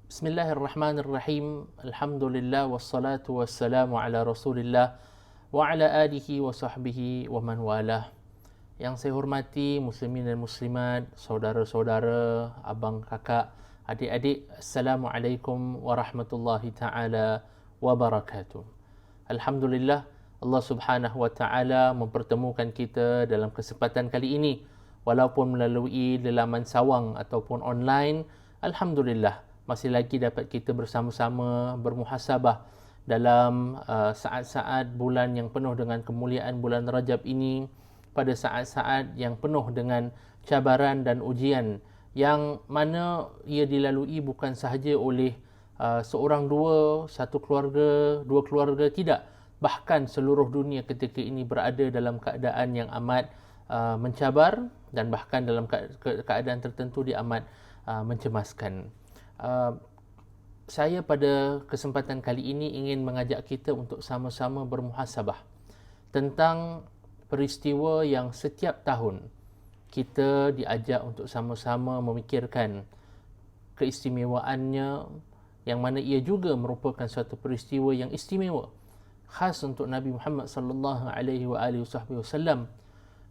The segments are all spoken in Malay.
Bismillahirrahmanirrahim. Alhamdulillah wassalatu wassalamu ala Rasulillah wa ala alihi wa sahbihi wa man walah. Yang saya hormati muslimin dan muslimat, saudara-saudara, abang, kakak, adik-adik, Assalamualaikum warahmatullahi taala wabarakatuh. Alhamdulillah, Allah Subhanahu wa taala mempertemukan kita dalam kesempatan kali ini walaupun melalui lelaman sawang ataupun online. Alhamdulillah, masih lagi dapat kita bersama-sama bermuhasabah dalam saat-saat bulan yang penuh dengan kemuliaan bulan Rajab ini, pada saat-saat yang penuh dengan cabaran dan ujian yang mana ia dilalui bukan sahaja oleh seorang dua, satu keluarga, dua keluarga, tidak. Bahkan seluruh dunia ketika ini berada dalam keadaan yang amat mencabar dan bahkan dalam keadaan tertentu dia amat mencemaskan. Saya pada kesempatan kali ini ingin mengajak kita untuk sama-sama bermuhasabah tentang peristiwa yang setiap tahun kita diajak untuk sama-sama memikirkan keistimewaannya, yang mana ia juga merupakan suatu peristiwa yang istimewa khas untuk Nabi Muhammad sallallahu alaihi wasallam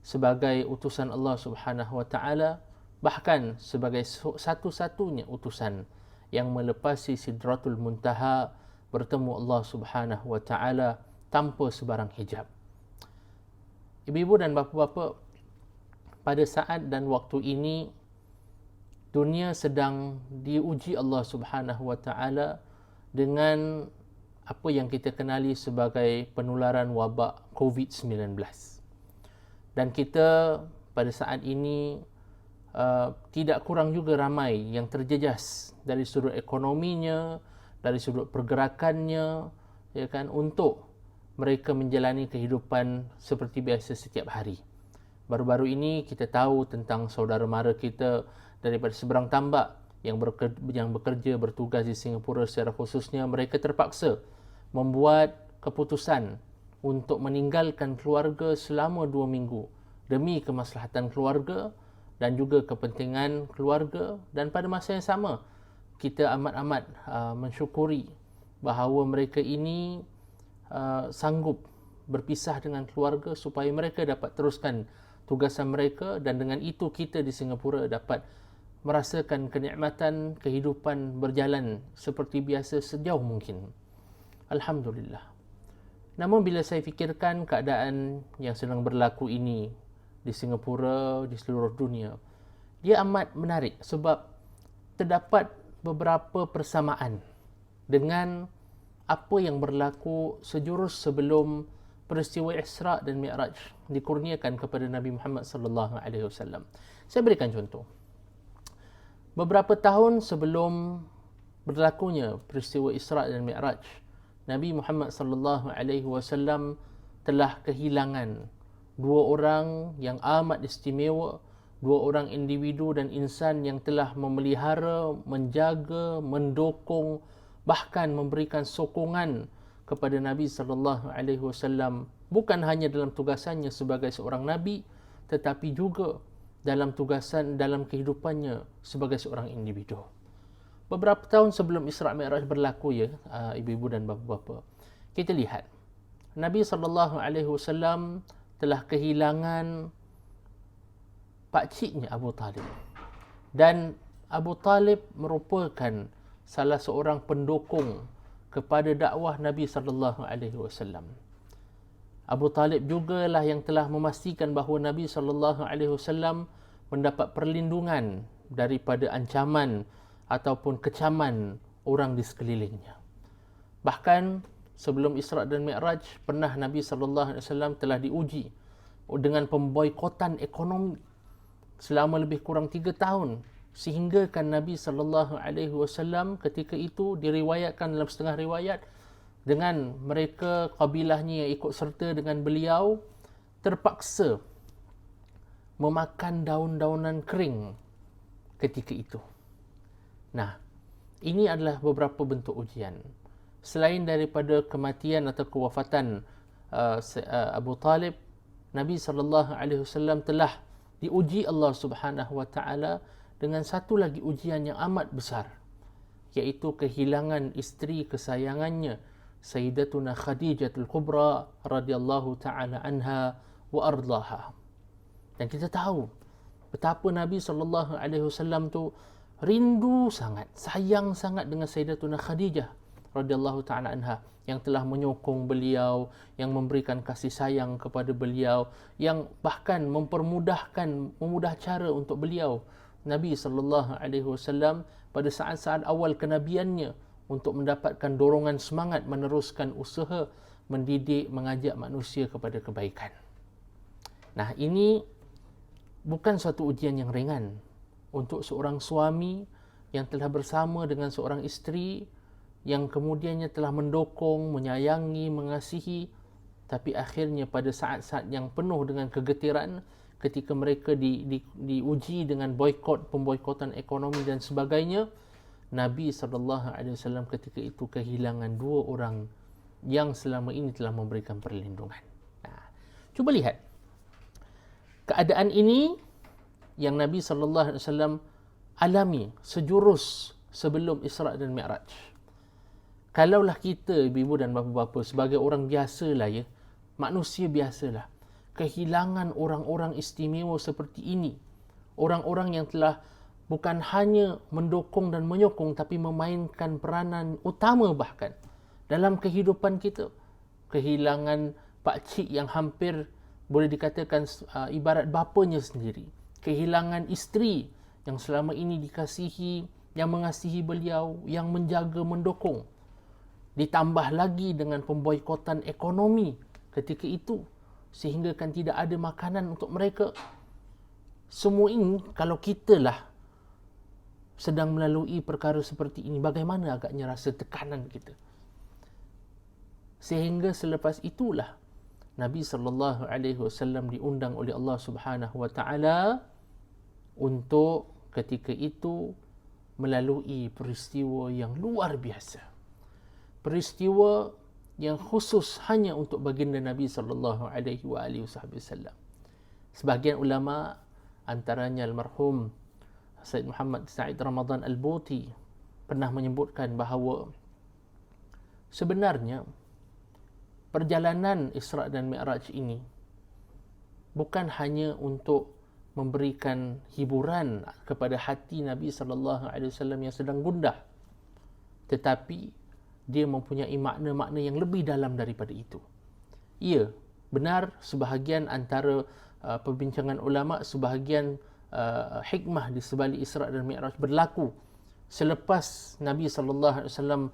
sebagai utusan Allah Subhanahu wa taala, bahkan sebagai satu-satunya utusan yang melepasi Sidratul Muntaha bertemu Allah Subhanahu wa taala tanpa sebarang hijab. Ibu-ibu dan bapa-bapa, pada saat dan waktu ini dunia sedang diuji Allah Subhanahu wa taala dengan apa yang kita kenali sebagai penularan wabak COVID-19. Dan kita pada saat ini tidak kurang juga ramai yang terjejas dari sudut ekonominya, dari sudut pergerakannya, ya kan, untuk mereka menjalani kehidupan seperti biasa setiap hari. Baru-baru ini kita tahu tentang saudara mara kita daripada seberang tambak yang bekerja bertugas di Singapura secara khususnya, mereka terpaksa membuat keputusan untuk meninggalkan keluarga selama 2 minggu demi kemaslahatan keluarga dan juga kepentingan keluarga. Dan pada masa yang sama kita amat-amat mensyukuri bahawa mereka ini sanggup berpisah dengan keluarga supaya mereka dapat teruskan tugasan mereka, dan dengan itu kita di Singapura dapat merasakan kenikmatan kehidupan berjalan seperti biasa sejauh mungkin. Alhamdulillah. Namun bila saya fikirkan keadaan yang sedang berlaku ini di Singapura, di seluruh dunia, dia amat menarik sebab terdapat beberapa persamaan dengan apa yang berlaku sejurus sebelum peristiwa Isra' dan Mi'raj dikurniakan kepada Nabi Muhammad sallallahu alaihi wasallam. Saya berikan contoh. Beberapa tahun sebelum berlakunya peristiwa Isra' dan Mi'raj, Nabi Muhammad sallallahu alaihi wasallam telah kehilangan dua orang yang amat istimewa, dua orang individu dan insan yang telah memelihara, menjaga, mendukung, bahkan memberikan sokongan kepada Nabi sallallahu alaihi wasallam, bukan hanya dalam tugasannya sebagai seorang nabi, tetapi juga dalam kehidupannya sebagai seorang individu. Beberapa tahun sebelum Isra' Mi'raj berlaku, ya ibu-ibu dan bapa-bapa, kita lihat Nabi sallallahu alaihi wasallam telah kehilangan pakciknya Abu Talib, dan Abu Talib merupakan salah seorang pendukung kepada dakwah Nabi sallallahu alaihi wasallam. Abu Talib jugalah yang telah memastikan bahawa Nabi sallallahu alaihi wasallam mendapat perlindungan daripada ancaman ataupun kecaman orang di sekelilingnya. Bahkan sebelum Isra' dan Mi'raj, pernah Nabi sallallahu alaihi wasallam telah diuji dengan pemboikotan ekonomi selama lebih kurang 3 tahun, sehingga kan Nabi sallallahu alaihi wasallam ketika itu diriwayatkan dalam setengah riwayat dengan mereka kabilahnya yang ikut serta dengan beliau terpaksa memakan daun-daunan kering ketika itu. Nah, ini adalah beberapa bentuk ujian. Selain daripada kematian atau kewafatan Abu Talib, Nabi sallallahu alaihi wasallam telah diuji Allah Subhanahu wa taala dengan satu lagi ujian yang amat besar, iaitu kehilangan isteri kesayangannya Sayyidatuna Khadijatul Kubra radhiyallahu taala anha wa ardhaha. Dan kita tahu betapa Nabi SAW tu rindu sangat, sayang sangat dengan Sayyidatuna Khadijah radhiyallahu taala anha, yang telah menyokong beliau, yang memberikan kasih sayang kepada beliau, yang bahkan memudah cara untuk beliau Nabi SAW pada saat-saat awal kenabiannya untuk mendapatkan dorongan semangat meneruskan usaha mendidik, mengajak manusia kepada kebaikan. Nah, ini bukan suatu ujian yang ringan untuk seorang suami yang telah bersama dengan seorang isteri yang kemudiannya telah mendokong, menyayangi, mengasihi, tapi akhirnya pada saat-saat yang penuh dengan kegetiran, ketika mereka diuji dengan pemboikotan ekonomi dan sebagainya, Nabi SAW ketika itu kehilangan dua orang yang selama ini telah memberikan perlindungan. Nah, cuba lihat keadaan ini yang Nabi SAW alami sejurus sebelum Isra' dan Mi'raj. Kalaulah kita, ibu dan bapa-bapa, sebagai orang biasalah ya, manusia biasalah, kehilangan orang-orang istimewa seperti ini, orang-orang yang telah bukan hanya mendukung dan menyokong, tapi memainkan peranan utama bahkan dalam kehidupan kita. Kehilangan pakcik yang hampir boleh dikatakan ibarat bapanya sendiri. Kehilangan isteri yang selama ini dikasihi, yang mengasihi beliau, yang menjaga, mendukung. Ditambah lagi dengan pemboikotan ekonomi ketika itu, sehingga kan tidak ada makanan untuk mereka. Semua ini, kalau kita lah sedang melalui perkara seperti ini, bagaimana agaknya rasa tekanan kita. Sehingga selepas itulah Nabi SAW diundang oleh Allah Subhanahu Wa Taala untuk ketika itu melalui peristiwa yang luar biasa. Peristiwa yang khusus hanya untuk baginda Nabi SAW. Sebahagian ulama, antaranya almarhum Sayyid Muhammad Sa'id Ramadan Al-Buti, pernah menyebutkan bahawa sebenarnya perjalanan Isra' dan Mi'raj ini bukan hanya untuk memberikan hiburan kepada hati Nabi SAW yang sedang gundah, tetapi dia mempunyai makna-makna yang lebih dalam daripada itu. Ya, benar sebahagian antara perbincangan ulama, sebahagian hikmah di sebalik Isra' dan Mi'raj berlaku selepas Nabi SAW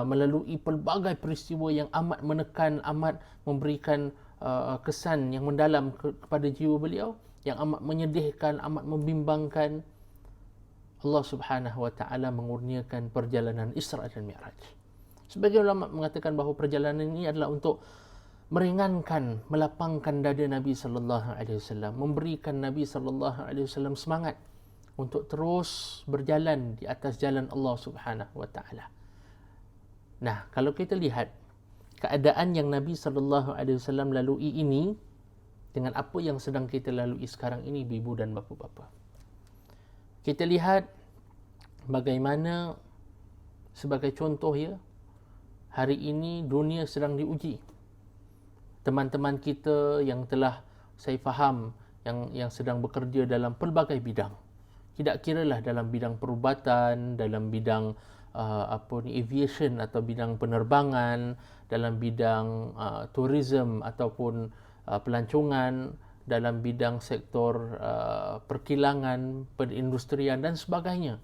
melalui pelbagai peristiwa yang amat menekan, amat memberikan kesan yang mendalam kepada jiwa beliau, yang amat menyedihkan, amat membimbangkan. Allah Subhanahu Wa Taala mengurniakan perjalanan Isra' dan Mi'raj. Sebagian ulama mengatakan bahawa perjalanan ini adalah untuk meringankan, melapangkan dada Nabi SAW, memberikan Nabi SAW semangat untuk terus berjalan di atas jalan Allah Subhanahu Wa Taala. Nah, kalau kita lihat keadaan yang Nabi SAW lalui ini dengan apa yang sedang kita lalui sekarang ini, ibu dan bapa-bapa, kita lihat bagaimana, sebagai contoh ya, hari ini dunia sedang diuji. Teman-teman kita yang telah, saya faham, yang sedang bekerja dalam pelbagai bidang, tidak kiralah dalam bidang perubatan, dalam bidang aviation atau bidang penerbangan, dalam bidang tourism ataupun pelancongan, dalam bidang sektor perkilangan, perindustrian dan sebagainya.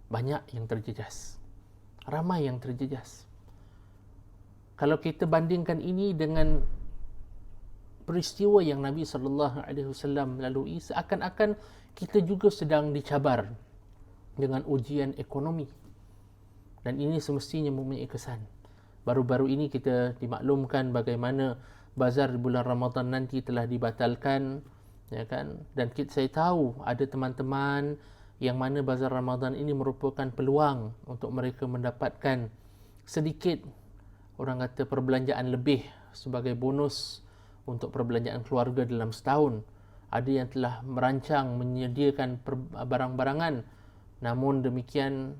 Banyak yang terjejas, ramai yang terjejas. Kalau kita bandingkan ini dengan peristiwa yang Nabi SAW lalui, seakan-akan kita juga sedang dicabar dengan ujian ekonomi. Dan ini semestinya mempunyai kesan. Baru-baru ini kita dimaklumkan bagaimana bazar di bulan Ramadan nanti telah dibatalkan, ya kan? Dan saya tahu ada teman-teman yang mana bazar Ramadan ini merupakan peluang untuk mereka mendapatkan sedikit, orang kata, perbelanjaan lebih sebagai bonus untuk perbelanjaan keluarga dalam setahun. Ada yang telah merancang menyediakan barang-barangan, namun demikian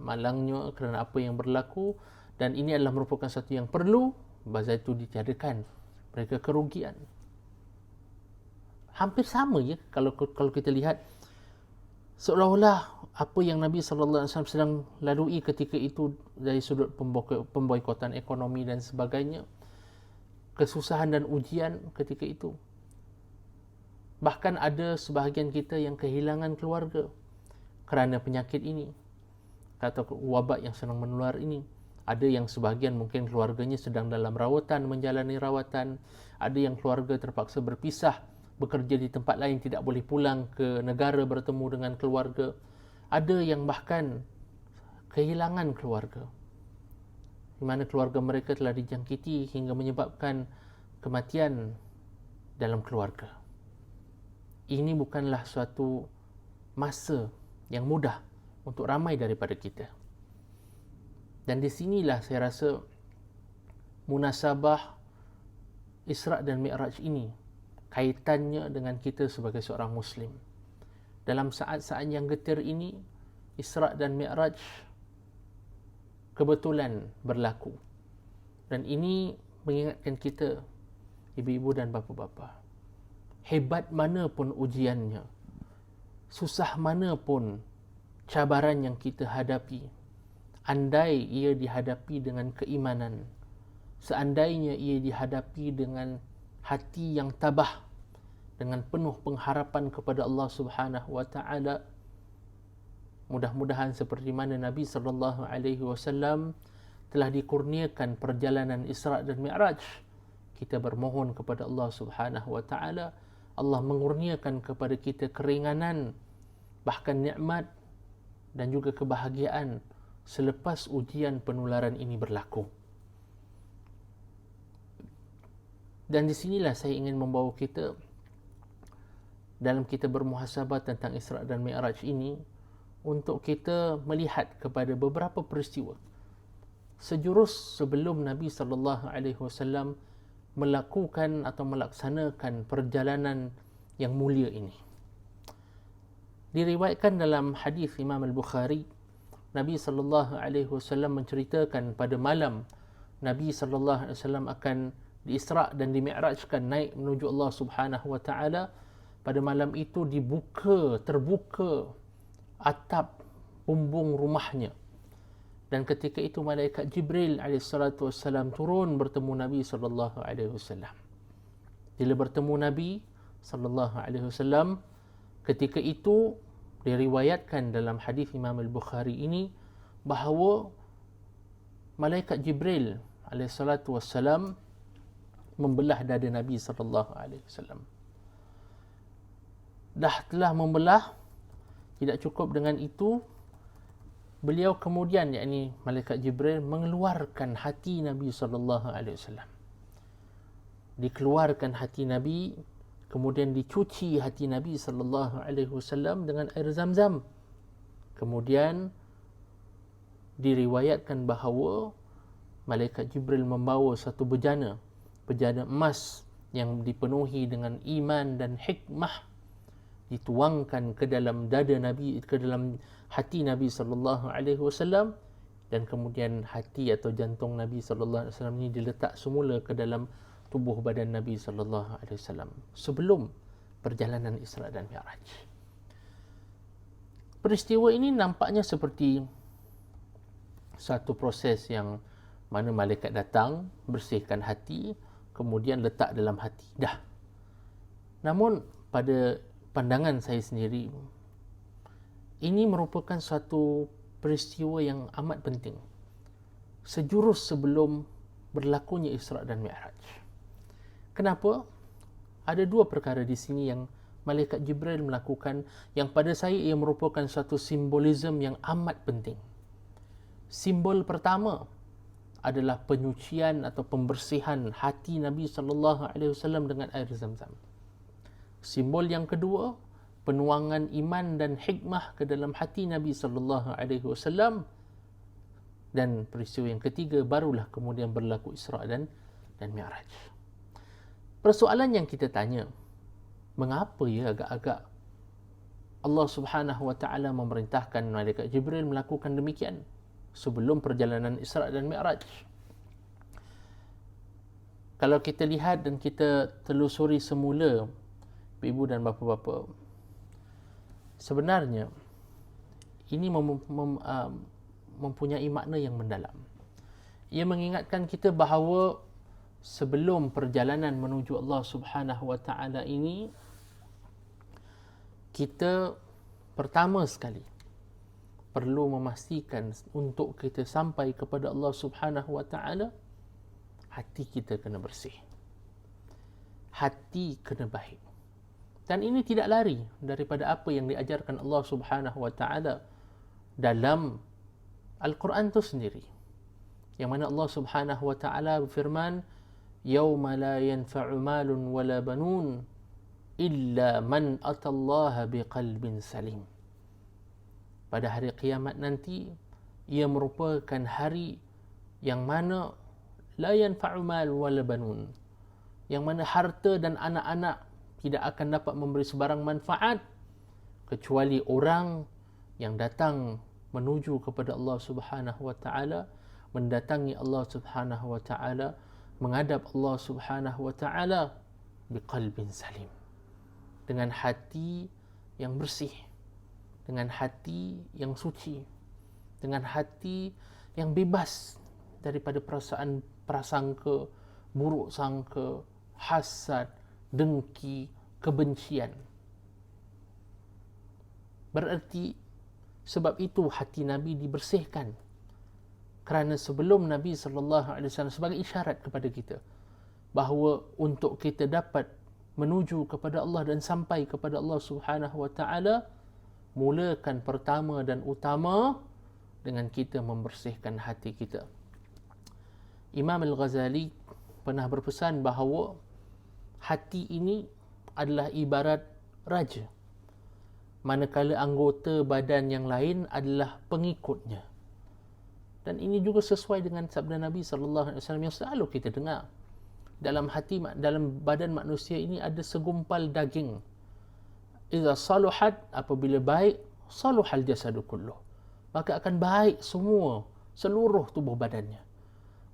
malangnya kerana apa yang berlaku, dan ini adalah merupakan satu yang perlu, bazar itu ditiadakan, mereka kerugian. Hampir sama je kalau kita lihat, seolah-olah apa yang Nabi sallallahu alaihi wasallam sedang lalui ketika itu dari sudut pemboikotan ekonomi dan sebagainya, kesusahan dan ujian ketika itu. Bahkan ada sebahagian kita yang kehilangan keluarga kerana penyakit ini, atau wabak yang sedang menular ini. Ada yang sebahagian mungkin keluarganya sedang dalam rawatan, menjalani rawatan. Ada yang keluarga terpaksa berpisah, bekerja di tempat lain, tidak boleh pulang ke negara bertemu dengan keluarga. Ada yang bahkan kehilangan keluarga, di mana keluarga mereka telah dijangkiti hingga menyebabkan kematian dalam keluarga. Ini bukanlah suatu masa yang mudah untuk ramai daripada kita. Dan di sinilah saya rasa munasabah Isra' dan Mi'raj ini kaitannya dengan kita sebagai seorang Muslim. Dalam saat-saat yang getir ini, Isra' dan Mi'raj kebetulan berlaku. Dan ini mengingatkan kita, ibu-ibu dan bapa-bapa, hebat mana pun ujiannya, susah mana pun cabaran yang kita hadapi, andai ia dihadapi dengan keimanan, seandainya ia dihadapi dengan hati yang tabah, dengan penuh pengharapan kepada Allah Subhanahu wa taala, mudah-mudahan seperti mana Nabi sallallahu alaihi wasallam telah dikurniakan perjalanan Isra' dan Mi'raj, kita bermohon kepada Allah Subhanahu wa taala, Allah mengurniakan kepada kita keringanan, bahkan nikmat dan juga kebahagiaan selepas ujian penularan ini berlaku. Dan di sinilah saya ingin membawa kita dalam kita bermuhasabah tentang Isra' dan Mi'raj ini, untuk kita melihat kepada beberapa peristiwa sejurus sebelum Nabi sallallahu alaihi wasallam melakukan atau melaksanakan perjalanan yang mulia ini. Diriwayatkan dalam hadis Imam Al-Bukhari, Nabi sallallahu alaihi wasallam menceritakan pada malam Nabi sallallahu alaihi wasallam akan di-Isra' dan di-Mi'rajkan, naik menuju Allah Subhanahu wa taala. Pada malam itu terbuka atap bumbung rumahnya. Dan ketika itu malaikat Jibril alaihissalatu wassalam turun bertemu Nabi sallallahu alaihi wasallam. Bila bertemu Nabi sallallahu alaihi wasallam, ketika itu diriwayatkan dalam hadis Imam Al-Bukhari ini bahawa malaikat Jibril alaihissalatu wassalam membelah dada Nabi sallallahu alaihi wasallam. Telah membelah, tidak cukup dengan itu, beliau kemudian, yakni malaikat Jibril, mengeluarkan hati Nabi sallallahu alaihi wasallam. Dikeluarkan hati Nabi, kemudian dicuci hati Nabi sallallahu alaihi wasallam dengan air Zam-Zam. Kemudian diriwayatkan bahawa malaikat Jibril membawa satu bejana emas yang dipenuhi dengan iman dan hikmah, dituangkan ke dalam dada Nabi, ke dalam hati Nabi sallallahu alaihi wasallam, dan kemudian hati atau jantung Nabi sallallahu alaihi wasallam ini diletak semula ke dalam tubuh badan Nabi sallallahu alaihi wasallam sebelum perjalanan Isra' dan Mi'raj. Peristiwa ini nampaknya seperti satu proses yang mana malaikat datang, bersihkan hati, kemudian letak dalam hati. Dah. Namun pada pandangan saya sendiri, ini merupakan suatu peristiwa yang amat penting sejurus sebelum berlakunya Isra' dan Mi'raj. Kenapa? Ada dua perkara di sini yang malaikat Jibril melakukan, yang pada saya ia merupakan suatu simbolisme yang amat penting. Simbol pertama adalah penyucian atau pembersihan hati Nabi sallallahu alaihi wasallam dengan air Zam-Zam. Simbol yang kedua, penuangan iman dan hikmah ke dalam hati Nabi sallallahu alaihi wasallam. Dan peristiwa yang ketiga barulah kemudian berlaku Isra' dan Mi'raj. Persoalan yang kita tanya, mengapa ya agak-agak Allah Subhanahu wa taala memerintahkan malaikat Jibril melakukan demikian sebelum perjalanan Isra dan Mi'raj. Kalau kita lihat dan kita telusuri semula, ibu dan bapa-bapa, sebenarnya ini mempunyai makna yang mendalam. Ia mengingatkan kita bahawa sebelum perjalanan menuju Allah Subhanahu wa taala ini, kita pertama sekali perlu memastikan untuk kita sampai kepada Allah Subhanahu wa taala, hati kita kena bersih. Hati kena baik. Dan ini tidak lari daripada apa yang diajarkan Allah Subhanahu wa taala dalam Al-Quran itu sendiri. Yang mana Allah Subhanahu wa taala berfirman, "Yauma la yanfa'u malun wala banun illa man atallaha biqalbin salim." Pada hari kiamat nanti, ia merupakan hari yang mana la yanfa'u mal wala banun, yang mana harta dan anak-anak tidak akan dapat memberi sebarang manfaat kecuali orang yang datang menuju kepada Allah Subhanahu wa taala, mendatangi Allah Subhanahu wa taala, menghadap Allah Subhanahu wa taala biqalbin salim, dengan hati yang bersih, dengan hati yang suci, dengan hati yang bebas daripada perasaan prasangka, buruk sangka, hasad, dengki, kebencian. Berarti sebab itu hati Nabi dibersihkan. Kerana sebelum Nabi SAW sebagai isyarat kepada kita bahawa untuk kita dapat menuju kepada Allah dan sampai kepada Allah Subhanahu wa taala, mulakan pertama dan utama dengan kita membersihkan hati kita. Imam Al-Ghazali pernah berpesan bahawa hati ini adalah ibarat raja, manakala anggota badan yang lain adalah pengikutnya. Dan ini juga sesuai dengan sabda Nabi sallallahu alaihi wasallam yang selalu kita dengar. Dalam badan manusia ini ada segumpal daging. Idza saluhat, apabila baik, saluhal jasadu kulluh, maka akan baik seluruh tubuh badannya.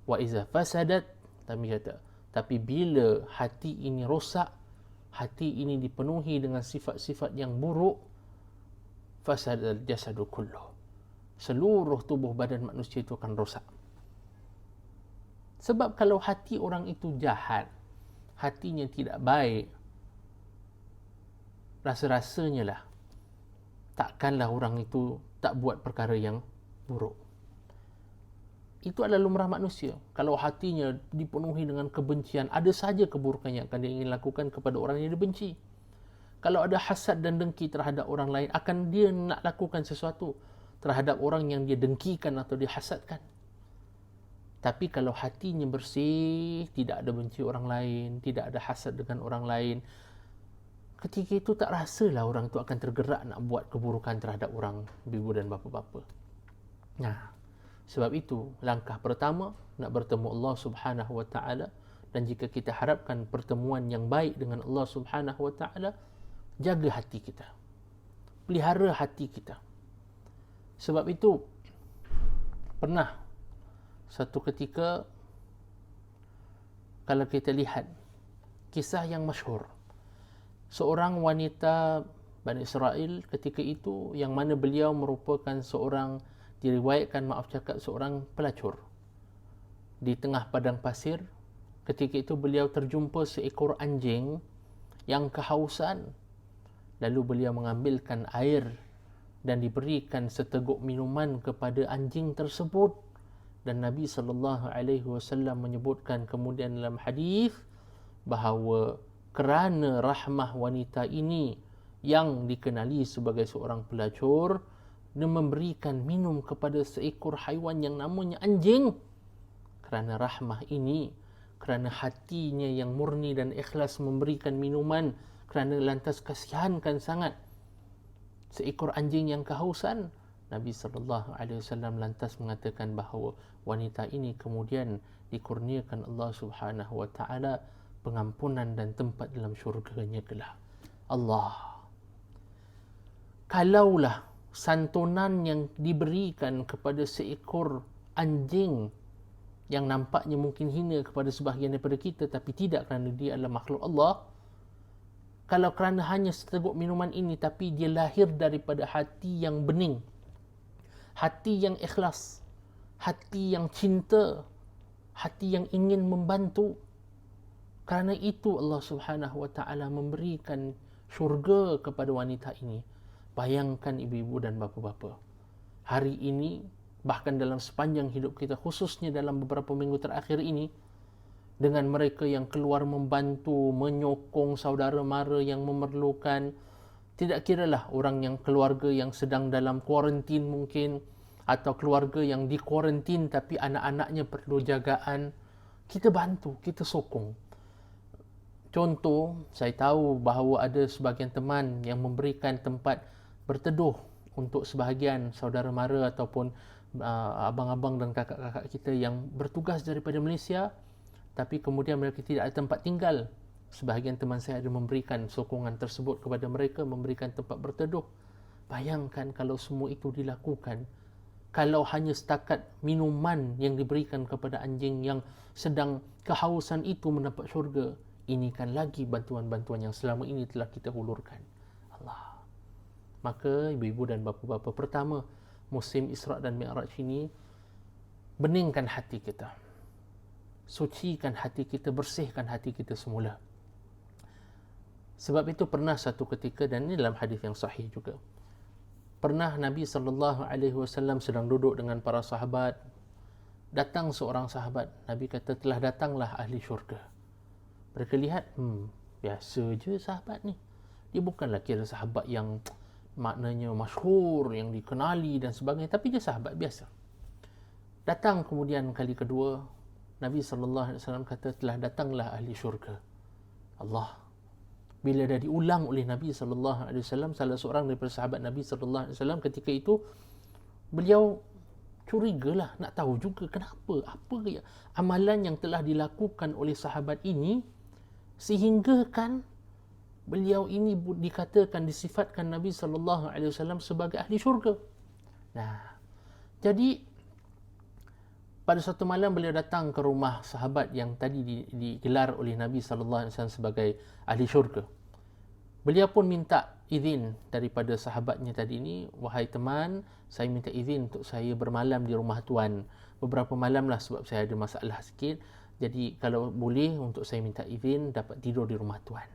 Wa iza fasadat, tapi bila hati ini rosak, hati ini dipenuhi dengan sifat-sifat yang buruk, fasadal jasadu kulluh, seluruh tubuh badan manusia itu akan rosak. Sebab kalau hati orang itu jahat, hatinya tidak baik, rasa-rasanya lah takkanlah orang itu tak buat perkara yang buruk. Itu adalah lumrah manusia. Kalau hatinya dipenuhi dengan kebencian, ada saja keburukan yang akan dia ingin lakukan kepada orang yang dibenci. Kalau ada hasad dan dengki terhadap orang lain, akan dia nak lakukan sesuatu terhadap orang yang dia dengkikan atau dia hasadkan. Tapi kalau hatinya bersih, tidak ada benci orang lain, tidak ada hasad dengan orang lain, ketika itu tak rasalah orang itu akan tergerak nak buat keburukan terhadap orang, ibu dan bapa-bapa. Nah, sebab itu langkah pertama nak bertemu Allah Subhanahu wa taala, dan jika kita harapkan pertemuan yang baik dengan Allah Subhanahu wa taala, jaga hati kita. Pelihara hati kita. Sebab itu pernah satu ketika, kalau kita lihat kisah yang masyhur, seorang wanita Bani Israel ketika itu, yang mana beliau merupakan seorang, diriwayatkan seorang pelacur di tengah padang pasir. Ketika itu beliau terjumpa seekor anjing yang kehausan. Lalu beliau mengambilkan air dan diberikan seteguk minuman kepada anjing tersebut. Dan Nabi SAW menyebutkan kemudian dalam hadis bahawa kerana rahmah wanita ini yang dikenali sebagai seorang pelacur, dia memberikan minum kepada seekor haiwan yang namanya anjing. Kerana rahmah ini, kerana hatinya yang murni dan ikhlas memberikan minuman, kerana lantas kasihankan sangat seekor anjing yang kehausan, Nabi SAW lantas mengatakan bahawa wanita ini kemudian dikurniakan Allah Subhanahu wa taala pengampunan dan tempat dalam syurganya kelak. Allah. kalaulah santunan yang diberikan kepada seekor anjing yang nampaknya mungkin hina kepada sebahagian daripada kita, tapi tidak, kerana dia adalah makhluk Allah. Kalau kerana hanya seteguk minuman ini, tapi dia lahir daripada hati yang bening, hati yang ikhlas, hati yang cinta, hati yang ingin membantu, kerana itu Allah Subhanahu wa taala memberikan syurga kepada wanita ini. Bayangkan ibu-ibu dan bapa-bapa, hari ini, bahkan dalam sepanjang hidup kita, khususnya dalam beberapa minggu terakhir ini, dengan mereka yang keluar membantu, menyokong saudara mara yang memerlukan, tidak kiralah orang yang keluarga yang sedang dalam kuarantin mungkin, atau keluarga yang di kuarantin tapi anak-anaknya perlu jagaan, kita bantu, kita sokong. Contoh, saya tahu bahawa ada sebahagian teman yang memberikan tempat berteduh untuk sebahagian saudara mara ataupun abang-abang dan kakak-kakak kita yang bertugas daripada Malaysia, tapi kemudian mereka tidak ada tempat tinggal. Sebahagian teman saya ada memberikan sokongan tersebut kepada mereka, memberikan tempat berteduh. Bayangkan kalau semua itu dilakukan, kalau hanya setakat minuman yang diberikan kepada anjing yang sedang kehausan itu mendapat syurga, ini kan lagi bantuan-bantuan yang selama ini telah kita hulurkan. Allah. Maka ibu-ibu dan bapa-bapa, pertama, musim Isra' dan Mi'raj ini, beningkan hati kita, sucikan hati kita, bersihkan hati kita semula. Sebab itu pernah satu ketika, dan ini dalam hadis yang sahih juga, pernah Nabi SAW sedang duduk dengan para sahabat. Datang seorang sahabat, Nabi kata, telah datanglah ahli syurga. Mereka lihat, biasa je sahabat ni. Dia bukanlah kira sahabat yang maknanya masyhur, yang dikenali dan sebagainya, tapi dia sahabat biasa. Datang kemudian kali kedua, Nabi SAW kata, telah datanglah ahli syurga. Allah. Bila dah diulang oleh Nabi SAW, salah seorang daripada sahabat Nabi SAW ketika itu, beliau curigalah, nak tahu juga kenapa, apa ya amalan yang telah dilakukan oleh sahabat ini, sehingga kan beliau ini dikatakan, disifatkan Nabi SAW sebagai ahli syurga. Nah, jadi pada suatu malam beliau datang ke rumah sahabat yang tadi digelar oleh Nabi SAW sebagai ahli syurga. Beliau pun minta izin daripada sahabatnya tadi ini, wahai teman, saya minta izin untuk saya bermalam di rumah tuan. Beberapa malam lah sebab saya ada masalah sikit. Jadi kalau boleh untuk saya minta izin dapat tidur di rumah tuan.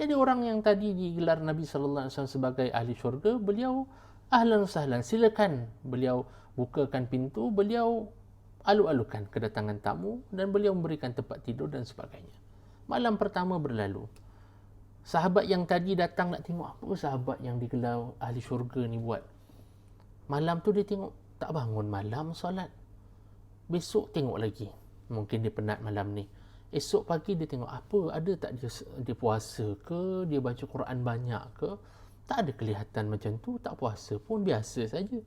Jadi orang yang tadi digelar Nabi SAW sebagai ahli syurga, beliau ahlan sahlan, silakan. Beliau bukakan pintu, beliau alu-alukan kedatangan tamu dan beliau memberikan tempat tidur dan sebagainya. Malam pertama berlalu. Sahabat yang tadi datang nak tengok apa sahabat yang digelar ahli syurga ni buat. Malam tu dia tengok, tak bangun malam solat. Besok tengok lagi. Mungkin dia penat malam ni. Esok pagi dia tengok apa, ada tak dia puasa ke, dia baca Quran banyak ke. Tak ada kelihatan macam tu, tak puasa pun, biasa saja.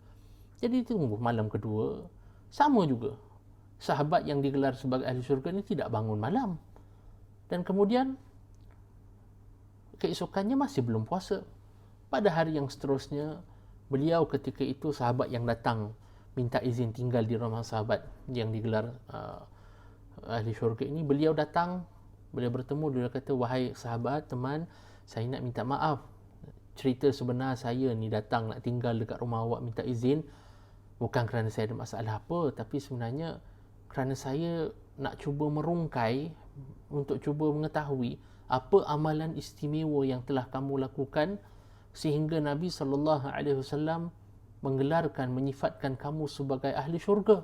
Jadi tunggu malam kedua, sama juga. Sahabat yang digelar sebagai ahli syurga ni tidak bangun malam. Dan kemudian keesokannya masih belum puasa. Pada hari yang seterusnya, beliau ketika itu sahabat yang datang minta izin tinggal di rumah sahabat yang digelar ahli syurga ini, beliau datang, beliau bertemu, dia kata, wahai sahabat, teman, saya nak minta maaf. Cerita sebenar saya ni datang nak tinggal dekat rumah awak minta izin, bukan kerana saya ada masalah apa, tapi sebenarnya kerana saya nak cuba merungkai, untuk cuba mengetahui apa amalan istimewa yang telah kamu lakukan sehingga Nabi SAW menggelarkan, menyifatkan kamu sebagai ahli syurga.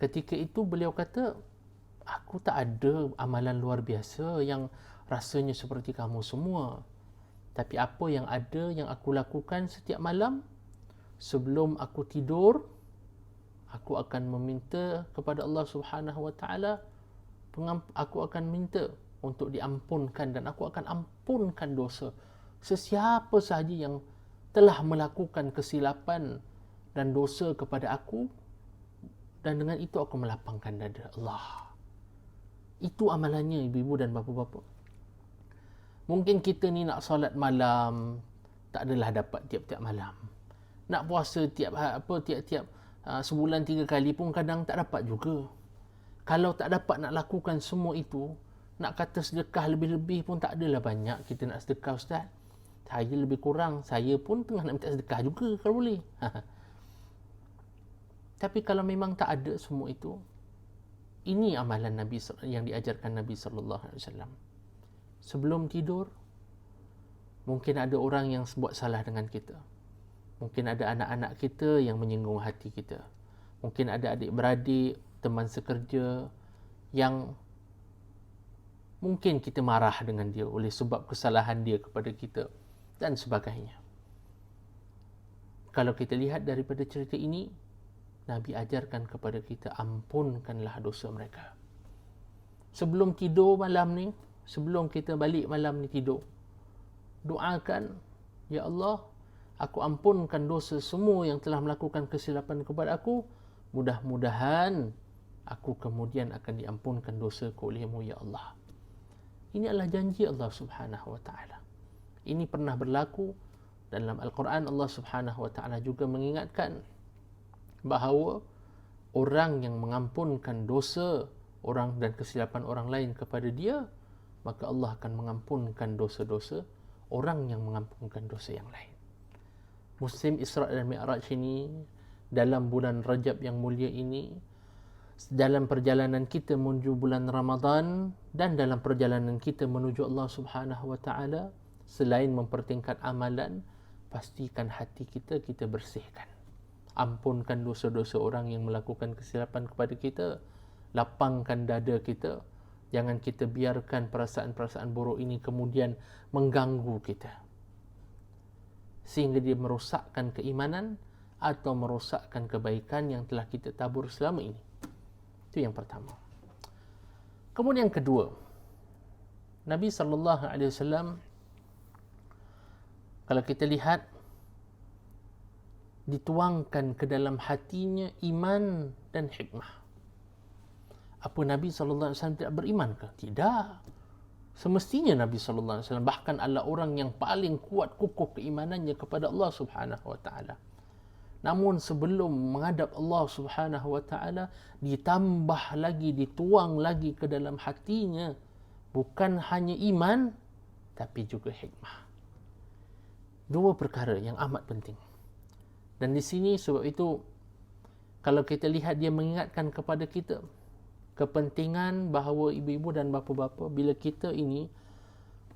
Ketika itu beliau kata, aku tak ada amalan luar biasa yang rasanya seperti kamu semua. Tapi apa yang ada, yang aku lakukan setiap malam, sebelum aku tidur, aku akan meminta kepada Allah Subhanahu Wa Taala, aku akan minta untuk diampunkan dan aku akan ampunkan dosa sesiapa sahaja yang telah melakukan kesilapan dan dosa kepada aku, dan dengan itu aku melapangkan dada. Allah. Itu amalannya ibu-ibu dan bapa-bapa. Mungkin kita ni nak solat malam, tak adalah dapat tiap-tiap malam. Nak puasa tiap-tiap sebulan 3 kali pun kadang tak dapat juga. Kalau tak dapat nak lakukan semua itu, nak kata sedekah lebih-lebih pun tak adalah banyak kita nak sedekah, Ustaz. Saya lebih kurang, saya pun tengah nak minta sedekah juga kalau boleh. Tapi kalau memang tak ada semua itu, ini amalan Nabi yang diajarkan Nabi sallallahu alaihi wasallam. Sebelum tidur, mungkin ada orang yang buat salah dengan kita. Mungkin ada anak-anak kita yang menyinggung hati kita. Mungkin ada adik-beradik, teman sekerja yang mungkin kita marah dengan dia oleh sebab kesalahan dia kepada kita dan sebagainya. Kalau kita lihat daripada cerita ini, Nabi ajarkan kepada kita, ampunkanlah dosa mereka. Sebelum tidur malam ni, sebelum kita balik malam ni tidur, doakan, ya Allah, aku ampunkan dosa semua yang telah melakukan kesilapan kepada aku. Mudah-mudahan aku kemudian akan diampunkan dosaku olehmu, ya Allah. Ini adalah janji Allah Subhanahu wa taala. Ini pernah berlaku dalam Al-Quran. Allah Subhanahu wa taala juga mengingatkan bahawa orang yang mengampunkan dosa orang dan kesilapan orang lain kepada dia, maka Allah akan mengampunkan dosa-dosa orang yang mengampunkan dosa yang lain. Musim Isra' dan Mi'raj ini, dalam bulan Rajab yang mulia ini, dalam perjalanan kita menuju bulan Ramadan dan dalam perjalanan kita menuju Allah Subhanahu wa taala, selain mempertingkat amalan, pastikan hati kita bersihkan. Ampunkan dosa-dosa orang yang melakukan kesilapan kepada kita, lapangkan dada kita. Jangan kita biarkan perasaan-perasaan buruk ini kemudian mengganggu kita, sehingga dia merosakkan keimanan atau merosakkan kebaikan yang telah kita tabur selama ini. Itu yang pertama. Kemudian yang kedua, Nabi SAW, kalau kita lihat, dituangkan ke dalam hatinya iman dan hikmah. Apa Nabi SAW tidak beriman ke? Tidak. Semestinya Nabi SAW bahkan adalah orang yang paling kuat kukuh keimanannya kepada Allah Subhanahu wa taala. Namun sebelum menghadap Allah Subhanahu wa taala, ditambah lagi, dituang lagi ke dalam hatinya bukan hanya iman tapi juga hikmah. Dua perkara yang amat penting. Dan di sini sebab itu, kalau kita lihat, dia mengingatkan kepada kita kepentingan bahawa ibu-ibu dan bapa-bapa, bila kita ini,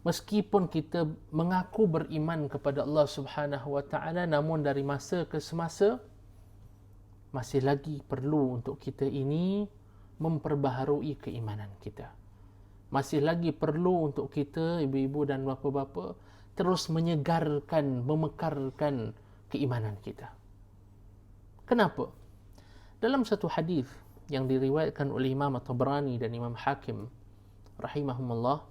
meskipun kita mengaku beriman kepada Allah Subhanahu wa taala, namun dari masa ke semasa masih lagi perlu untuk kita ini memperbaharui keimanan kita. Masih lagi perlu untuk kita, ibu-ibu dan bapa-bapa, terus menyegarkan, memekarkan keimanan kita. Kenapa? Dalam satu hadis yang diriwayatkan oleh Imam At-Tabrani dan Imam Hakim rahimahumullah,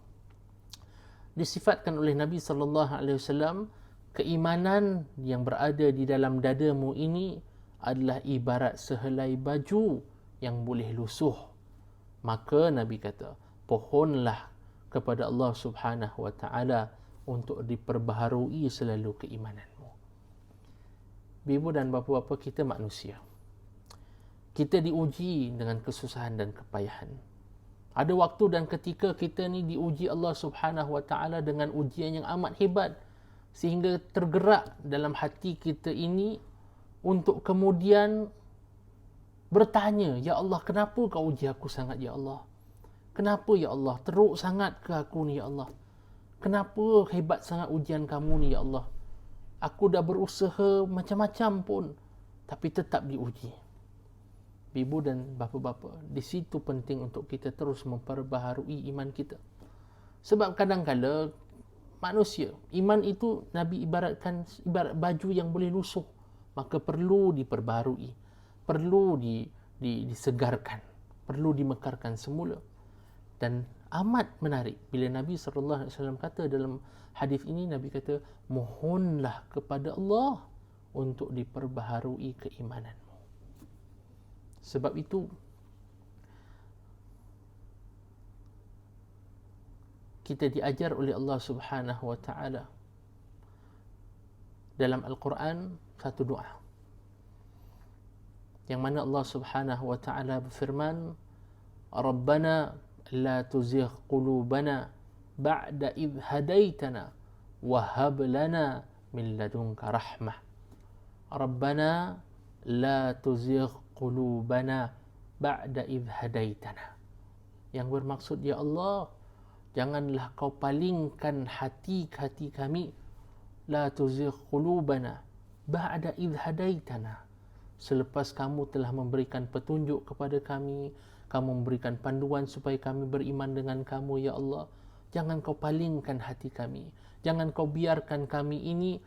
disifatkan oleh Nabi sallallahu alaihi wasallam, keimanan yang berada di dalam dadamu ini adalah ibarat sehelai baju yang boleh lusuh. Maka Nabi kata, pohonlah kepada Allah Subhanahu wa taala untuk diperbaharui selalu keimananmu. Ibu dan bapa-bapa, kita manusia. Kita diuji dengan kesusahan dan kepayahan. Ada waktu dan ketika kita ni diuji Allah Subhanahu wa taala dengan ujian yang amat hebat, sehingga tergerak dalam hati kita ini untuk kemudian bertanya, ya Allah, kenapa kau uji aku sangat, ya Allah? Kenapa, ya Allah, teruk sangat ke aku ni, ya Allah? Kenapa hebat sangat ujian kamu ni, ya Allah? Aku dah berusaha macam-macam pun, tapi tetap diuji. Ibu dan bapa-bapa, di situ penting untuk kita terus memperbaharui iman kita. Sebab kadang-kadang manusia, iman itu Nabi ibarat baju yang boleh lusuh, maka perlu diperbaharui, perlu disegarkan, perlu dimekarkan semula. Dan amat menarik bila Nabi SAW kata dalam hadis ini, Nabi kata, mohonlah kepada Allah untuk diperbaharui keimananmu. Sebab itu, kita diajar oleh Allah Subhanahu wa taala dalam Al-Quran satu doa yang mana Allah Subhanahu wa taala berfirman, Rabbana la tuzigh qulubana ba'da idh hadaitana wa hab lana min ladunka rahmah. Rabbana la tuzigh qulubana ba'da idh hadaitana. Yang bermaksud, ya Allah, janganlah kau palingkan hati-hati kami, la tuzigh qulubana ba'da idh hadaitana, selepas kamu telah memberikan petunjuk kepada kami, kamu memberikan panduan supaya kami beriman dengan kamu, ya Allah. Jangan kau palingkan hati kami, jangan kau biarkan kami ini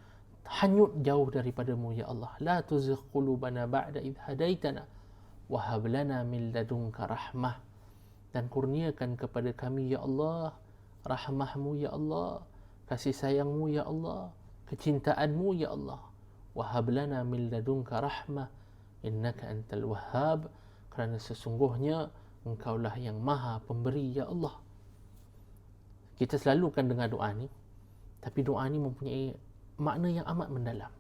hanyut jauh daripadamu, ya Allah. La tuzigh qulubana ba'da idh hadaitana wa hab lana min ladunka rahmah, dan kurniakan kepada kami, ya Allah, rahmahmu, ya Allah, kasih sayangmu, ya Allah, kecintaanmu, ya Allah. Wa hab lana min ladunka rahmah innaka antal wahhab, kerana sesungguhnya engkaulah yang maha pemberi, ya Allah. Kita selalu kan dengar doa ni, tapi doa ni mempunyai makna yang amat mendalam.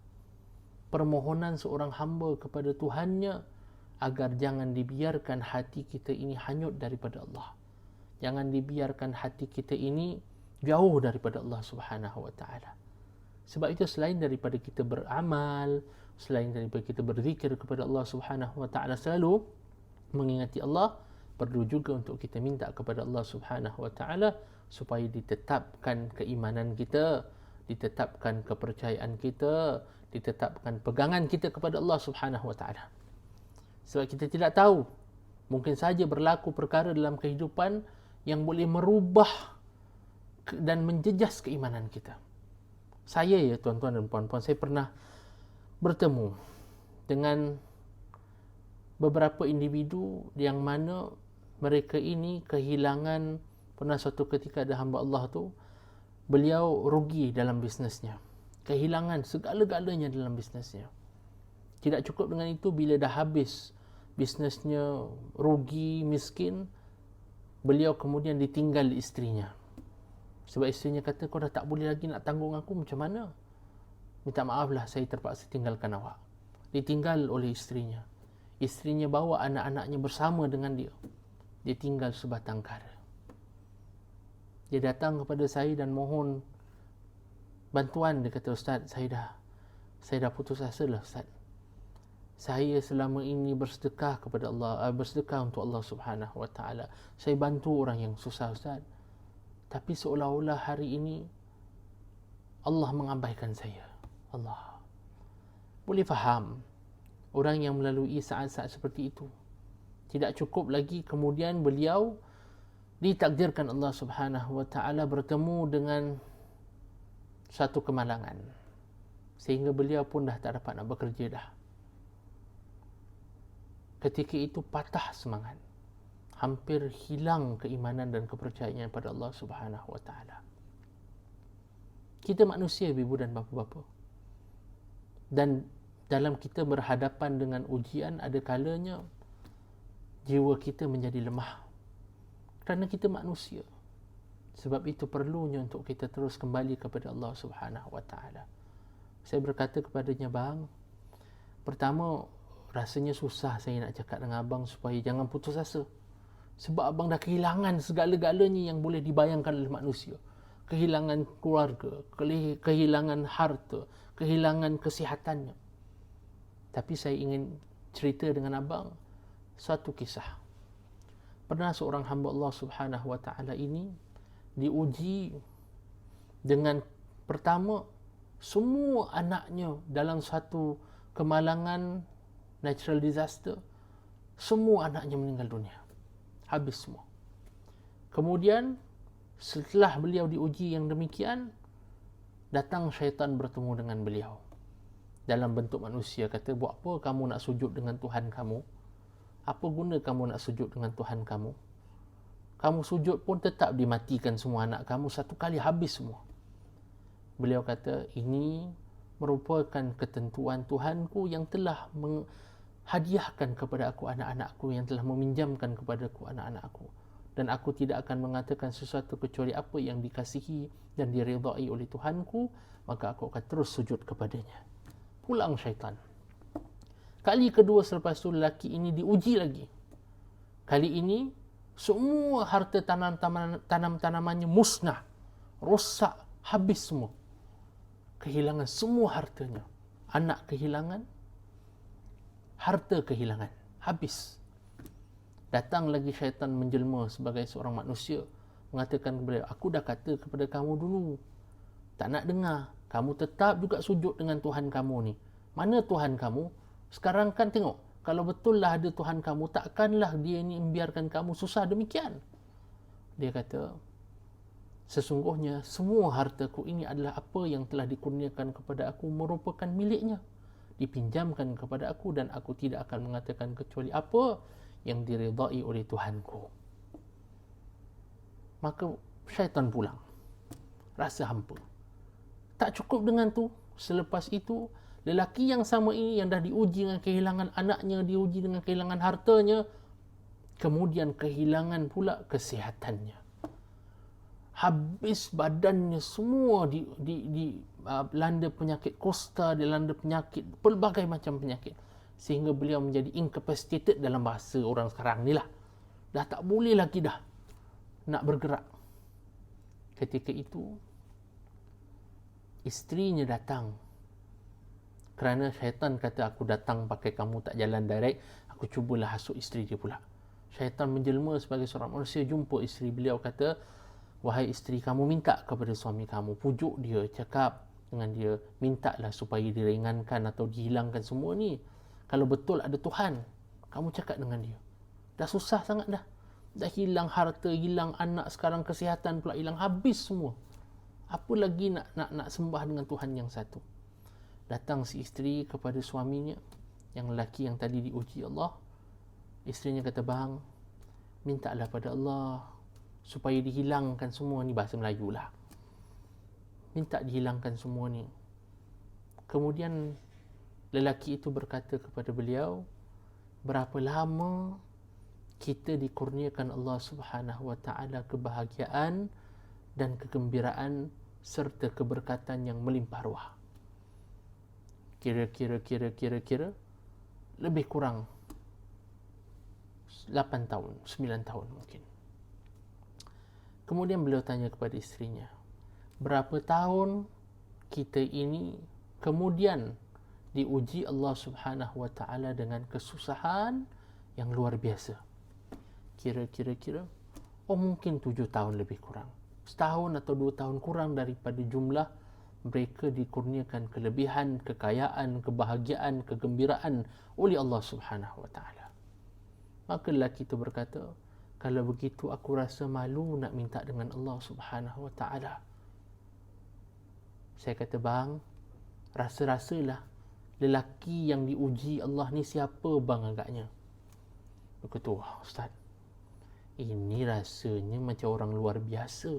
Permohonan seorang hamba kepada Tuhannya agar jangan dibiarkan hati kita ini hanyut daripada Allah. Jangan dibiarkan hati kita ini jauh daripada Allah Subhanahu wa taala. Sebab itu selain daripada kita beramal, selain daripada kita berzikir kepada Allah Subhanahu wa taala, selalu mengingati Allah, perlu juga untuk kita minta kepada Allah Subhanahu wa taala supaya ditetapkan keimanan kita, ditetapkan kepercayaan kita, ditetapkan pegangan kita kepada Allah Subhanahu wa taala. Sebab kita tidak tahu, mungkin saja berlaku perkara dalam kehidupan yang boleh merubah dan menjejas keimanan kita. Saya, ya tuan-tuan dan puan-puan, saya pernah bertemu dengan beberapa individu yang mana mereka ini kehilangan, pernah suatu ketika ada hamba Allah tu, beliau rugi dalam bisnesnya, kehilangan segala-galanya dalam bisnesnya. Tidak cukup dengan itu, bila dah habis bisnesnya, rugi, miskin, beliau kemudian ditinggal isterinya. Sebab isterinya kata, kau dah tak boleh lagi nak tanggung aku, macam mana? Minta maaflah, saya terpaksa tinggalkan awak. Ditinggal oleh isterinya. Isterinya bawa anak-anaknya bersama dengan dia. Dia tinggal sebatang kara. Dia datang kepada saya dan mohon bantuan. Dia kata, Ustaz, saya dah putus asa lah, Ustaz. Saya selama ini bersedekah kepada Allah, bersedekah untuk Allah Subhanahu wa taala. Saya bantu orang yang susah, Ustaz. Tapi seolah-olah hari ini Allah mengabaikan saya. Allah. Boleh faham orang yang melalui saat-saat seperti itu. Tidak cukup lagi kemudian beliau ditakdirkan Allah Subhanahu wa taala bertemu dengan satu kemalangan, sehingga beliau pun dah tak dapat nak bekerja dah. Ketika itu patah semangat, hampir hilang keimanan dan kepercayaan pada Allah Subhanahu wa taala. Kita manusia, ibu dan bapa-bapa, dan dalam kita berhadapan dengan ujian, ada kalanya jiwa kita menjadi lemah kerana kita manusia. Sebab itu perlunya untuk kita terus kembali kepada Allah Subhanahu wa taala. Saya berkata kepadanya, bang, pertama rasanya susah saya nak cakap dengan abang supaya jangan putus asa. Sebab abang dah kehilangan segala-galanya yang boleh dibayangkan oleh manusia. Kehilangan keluarga, kehilangan harta, kehilangan kesihatannya. Tapi saya ingin cerita dengan abang satu kisah. Pernah seorang hamba Allah Subhanahu wa taala ini diuji dengan, pertama, semua anaknya dalam satu kemalangan, natural disaster, semua anaknya meninggal dunia. Habis semua. Kemudian setelah beliau diuji yang demikian, datang syaitan bertemu dengan beliau dalam bentuk manusia. Kata, buat apa kamu nak sujud dengan Tuhan kamu? Apa guna kamu nak sujud dengan Tuhan kamu? Kamu sujud pun tetap dimatikan semua anak kamu, satu kali habis semua. Beliau kata, ini merupakan ketentuan Tuhanku yang telah hadiahkan kepada aku anak-anakku, yang telah meminjamkan kepada aku anak-anakku. dan aku tidak akan mengatakan sesuatu kecuali apa yang dikasihi dan diridai oleh Tuhanku, maka aku akan terus sujud kepadanya. Pulang syaitan. Kali kedua selepas itu lelaki ini diuji lagi. Kali ini semua harta tanam-tanamannya musnah, rosak, habis semua. Kehilangan semua hartanya. Anak kehilangan, harta kehilangan, habis. Datang lagi syaitan menjelma sebagai seorang manusia, mengatakan kepada dia, aku dah kata kepada kamu dulu, tak nak dengar. Kamu tetap juga sujud dengan Tuhan kamu ni. Mana Tuhan kamu? Sekarang kan tengok, kalau betul lah ada Tuhan kamu, takkanlah dia ni membiarkan kamu susah demikian. Dia kata, sesungguhnya semua hartaku ini adalah apa yang telah dikurniakan kepada aku merupakan miliknya, dipinjamkan kepada aku, dan aku tidak akan mengatakan kecuali apa yang diridai oleh Tuhanku. Maka syaitan pulang, rasa hampa. Tak cukup dengan tu, selepas itu lelaki yang sama ini yang dah diuji dengan kehilangan anaknya, diuji dengan kehilangan hartanya, kemudian kehilangan pula kesihatannya. Habis badannya semua dilanda penyakit kusta, dilanda penyakit, pelbagai macam penyakit, sehingga beliau menjadi incapacitated dalam bahasa orang sekarang ni lah. Dah tak boleh lagi dah nak bergerak. Ketika itu isterinya datang. Kerana syaitan kata aku datang pakai kamu tak jalan direct, aku cubalah hasut isteri dia pula. Syaitan menjelma sebagai seorang manusia, jumpa isteri beliau, kata, wahai isteri, kamu minta kepada suami kamu, pujuk dia, cakap dengan dia, mintalah supaya diringankan atau dihilangkan semua ni. Kalau betul ada Tuhan, kamu cakap dengan dia. Dah susah sangat dah. Dah hilang harta, hilang anak, sekarang kesihatan pula hilang, habis semua. Apa lagi nak sembah dengan Tuhan yang satu? Datang si isteri kepada suaminya, yang lelaki yang tadi diuji Allah. Isterinya kata, bang, mintalah pada Allah supaya dihilangkan semua ni, bahasa Melayu lah. Minta dihilangkan semua ni. Kemudian lelaki itu berkata kepada beliau, berapa lama kita dikurniakan Allah Subhanahu wa taala kebahagiaan dan kegembiraan serta keberkatan yang melimpah ruah. Kira-kira lebih kurang 8 tahun, 9 tahun mungkin. Kemudian beliau tanya kepada isterinya, berapa tahun kita ini kemudian diuji Allah Subhanahu wa taala dengan kesusahan yang luar biasa. Kira-kira mungkin 7 tahun lebih kurang. Setahun atau 2 tahun kurang daripada jumlah mereka dikurniakan kelebihan, kekayaan, kebahagiaan, kegembiraan oleh Allah Subhanahu wa taala. Maka lelaki itu berkata, kalau begitu aku rasa malu nak minta dengan Allah Subhanahu wa taala. Saya kata, bang, rasa-rasalah lelaki yang diuji Allah ni siapa bang agaknya? Dia kata, wah ustaz, ini rasanya macam orang luar biasa.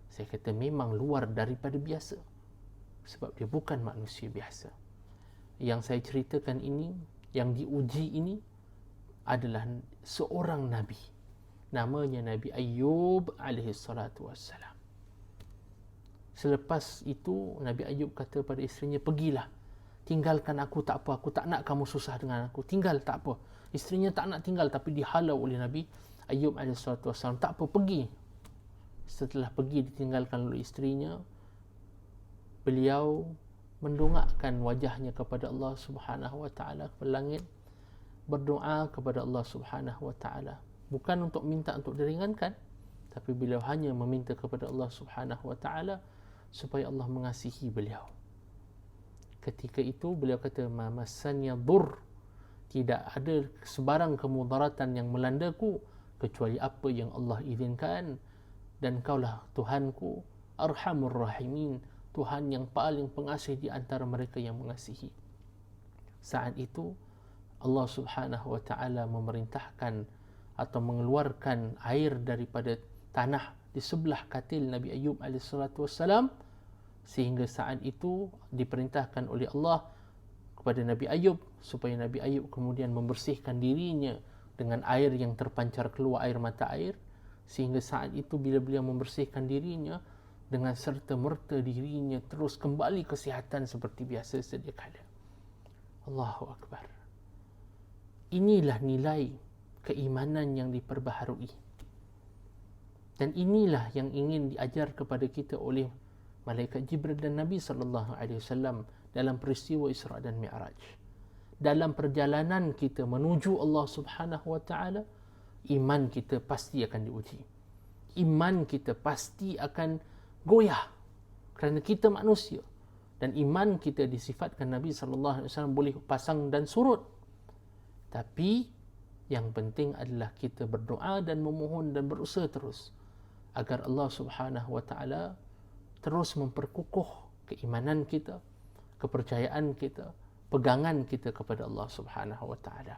Saya kata, memang luar daripada biasa, sebab dia bukan manusia biasa. Yang saya ceritakan ini, yang diuji ini adalah seorang Nabi. Namanya Nabi Ayub alaihi salatu wassalam. Selepas itu Nabi Ayub kata pada isterinya, pergilah, tinggalkan aku, tak apa, aku tak nak kamu susah dengan aku, tinggal, tak apa. Isterinya tak nak tinggal, tapi dihalau oleh Nabi Ayub alaihi salatu wassalam, tak apa, pergi. Setelah pergi ditinggalkan oleh isterinya, beliau mendongakkan wajahnya kepada Allah Subhanahu wa taala, kepada langit, berdoa kepada Allah Subhanahu wa taala, bukan untuk minta untuk diringankan, tapi beliau hanya meminta kepada Allah Subhanahu wa taala supaya Allah mengasihi beliau. Ketika itu beliau kata, ma massanya dur, tidak ada sebarang kemudaratan yang melandaku kecuali apa yang Allah izinkan, dan kaulah Tuhanku Arhamur Rahimin, Tuhan yang paling pengasih di antara mereka yang mengasihi. Saat itu Allah Subhanahu wa taala memerintahkan atau mengeluarkan air daripada tanah di sebelah katil Nabi Ayub alaihissalatu wassalam, sehingga saat itu diperintahkan oleh Allah kepada Nabi Ayub supaya Nabi Ayub kemudian membersihkan dirinya dengan air yang terpancar keluar, air mata air, Sehingga saat itu bila beliau membersihkan dirinya, dengan serta-merta dirinya terus kembali kesihatan seperti biasa sedia kala. Allahu Akbar. Inilah nilai keimanan yang diperbaharui. Dan inilah yang ingin diajar kepada kita oleh malaikat Jibril dan Nabi SAW dalam peristiwa Isra dan Mi'raj. Dalam perjalanan kita menuju Allah Subhanahu wa taala, iman kita pasti akan diuji. Iman kita pasti akan goyah kerana kita manusia, dan iman kita disifatkan Nabi SAW boleh pasang dan surut. Tapi yang penting adalah kita berdoa dan memohon dan berusaha terus agar Allah Subhanahu wa taala terus memperkukuh keimanan kita, kepercayaan kita, pegangan kita kepada Allah Subhanahu wa taala.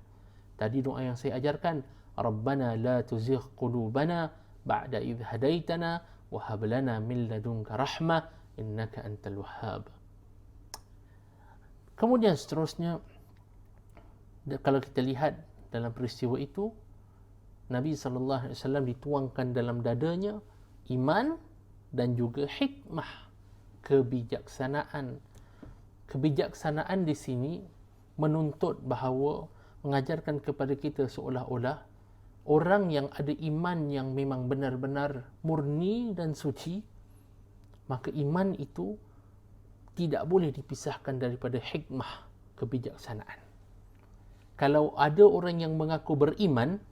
Tadi doa yang saya ajarkan, Rabbana la tuzigh qulubana ba'da idh hadaitana wa hab lana min ladunka rahmah innaka antal wahhab. Kemudian seterusnya, kalau kita lihat dalam peristiwa itu, Nabi SAW dituangkan dalam dadanya iman dan juga hikmah, kebijaksanaan. Kebijaksanaan di sini menuntut bahawa mengajarkan kepada kita seolah-olah orang yang ada iman yang memang benar-benar murni dan suci, maka iman itu tidak boleh dipisahkan daripada hikmah, kebijaksanaan. Kalau ada orang yang mengaku beriman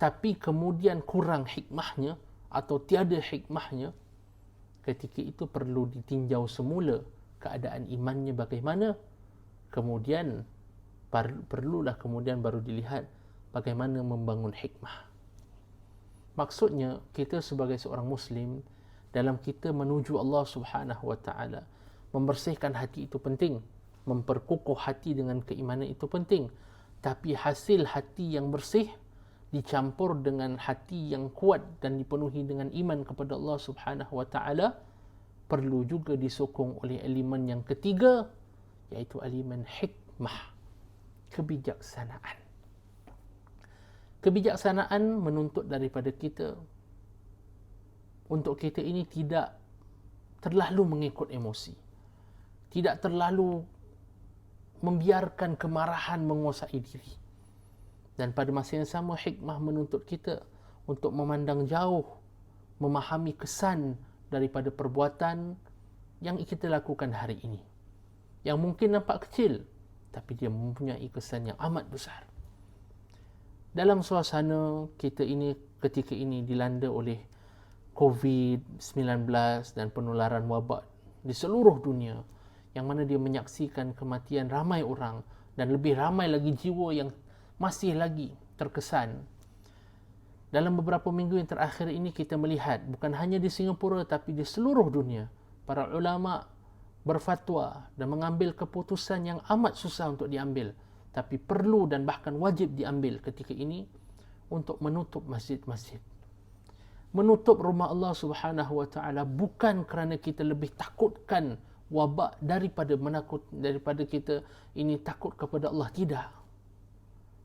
tapi kemudian kurang hikmahnya atau tiada hikmahnya, ketika itu perlu ditinjau semula keadaan imannya bagaimana, kemudian perlulah kemudian baru dilihat bagaimana membangun hikmah. Maksudnya, kita sebagai seorang Muslim, dalam kita menuju Allah Subhanahu wa taala, membersihkan hati itu penting, memperkukuh hati dengan keimanan itu penting. Tapi hasil hati yang bersih dicampur dengan hati yang kuat dan dipenuhi dengan iman kepada Allah Subhanahu wa taala, perlu juga disokong oleh elemen yang ketiga, iaitu elemen hikmah, kebijaksanaan. Kebijaksanaan menuntut daripada kita untuk kita ini tidak terlalu mengikut emosi, tidak terlalu membiarkan kemarahan menguasai diri. Dan pada masa yang sama, hikmah menuntut kita untuk memandang jauh, memahami kesan daripada perbuatan yang kita lakukan hari ini, yang mungkin nampak kecil, tapi dia mempunyai kesan yang amat besar. Dalam suasana kita ini ketika ini dilanda oleh COVID-19 dan penularan wabak di seluruh dunia, yang mana dia menyaksikan kematian ramai orang dan lebih ramai lagi jiwa yang masih lagi terkesan. Dalam beberapa minggu yang terakhir ini kita melihat bukan hanya di Singapura tapi di seluruh dunia, para ulama berfatwa dan mengambil keputusan yang amat susah untuk diambil, tapi perlu dan bahkan wajib diambil ketika ini, untuk menutup masjid-masjid, menutup rumah Allah Subhanahu wa taala, bukan kerana kita lebih takutkan wabak daripada kita ini takut kepada Allah, tidak.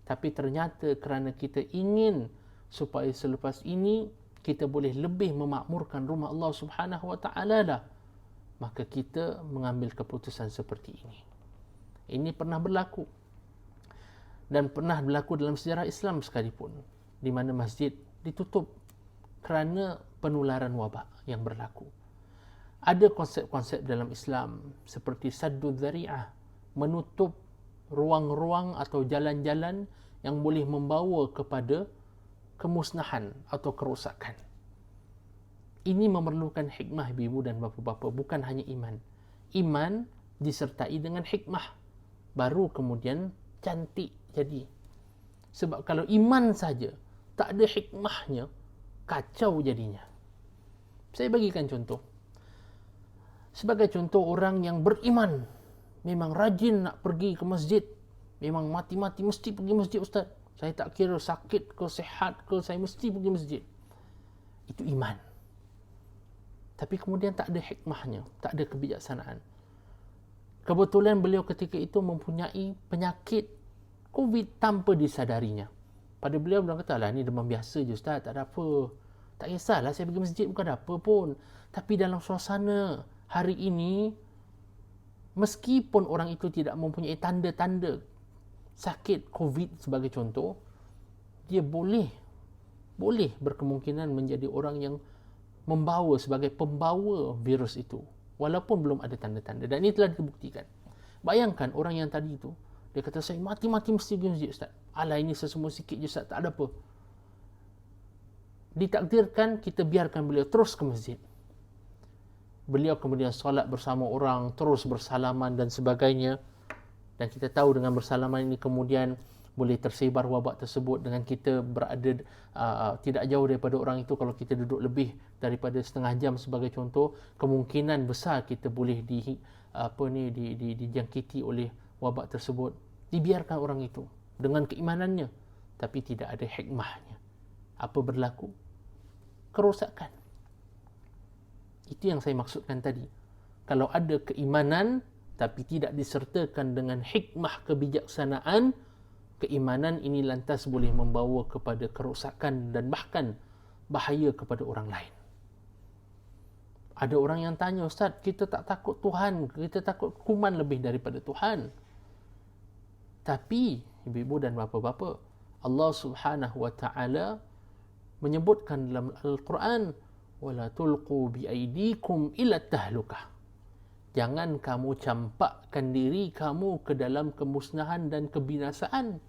Tapi ternyata kerana kita ingin supaya selepas ini kita boleh lebih memakmurkan rumah Allah Subhanahu wa taala lah, maka kita mengambil keputusan seperti ini. Ini pernah berlaku, dan pernah berlaku dalam sejarah Islam sekalipun, di mana masjid ditutup kerana penularan wabak yang berlaku. Ada konsep-konsep dalam Islam seperti saddud dzari'ah, menutup ruang-ruang atau jalan-jalan yang boleh membawa kepada kemusnahan atau kerosakan. Ini memerlukan hikmah, ibu dan bapa-bapa, bukan hanya iman. Iman disertai dengan hikmah, baru kemudian cantik jadi. Sebab kalau iman saja tak ada hikmahnya, kacau jadinya. Saya bagikan contoh. Sebagai contoh, orang yang beriman, memang rajin nak pergi ke masjid, memang mati-mati mesti pergi masjid, ustaz. Saya tak kira sakit ke sihat ke, saya mesti pergi masjid. Itu iman. Tapi kemudian tak ada hikmahnya, tak ada kebijaksanaan. Kebetulan beliau ketika itu mempunyai penyakit COVID tanpa disadarinya. Pada beliau kata, lah ni demam biasa je ustaz, tak ada apa. Tak kisahlah saya pergi masjid bukan apa pun. Tapi dalam suasana hari ini, meskipun orang itu tidak mempunyai tanda-tanda sakit COVID sebagai contoh, dia boleh berkemungkinan menjadi orang yang membawa sebagai pembawa virus itu walaupun belum ada tanda-tanda, dan ini telah dibuktikan. Bayangkan orang yang tadi itu, dia kata saya mati-mati mesti pergi masjid Ustaz. Alah, ini sesemua sikit je Ustaz, tak ada apa. Ditakdirkan kita biarkan beliau terus ke masjid. Beliau kemudian solat bersama orang, terus bersalaman dan sebagainya. Dan kita tahu dengan bersalaman ini kemudian boleh tersebar wabak tersebut dengan kita berada tidak jauh daripada orang itu. Kalau kita duduk lebih daripada setengah jam sebagai contoh, kemungkinan besar kita boleh dijangkiti oleh wabak tersebut. Dibiarkan orang itu dengan keimanannya, tapi tidak ada hikmahnya. Apa berlaku? Kerosakan. Itu yang saya maksudkan tadi. Kalau ada keimanan tapi tidak disertakan dengan hikmah kebijaksanaan, keimanan ini lantas boleh membawa kepada kerosakan dan bahkan bahaya kepada orang lain. Ada orang yang tanya, Ustaz, kita tak takut Tuhan, kita takut kuman lebih daripada Tuhan. Tapi ibu-ibu dan bapa-bapa, Allah Subhanahu wa taala menyebutkan dalam Al-Quran, wala tulqu biaidikum ila tahlukah. Jangan kamu campakkan diri kamu ke dalam kemusnahan dan kebinasaan.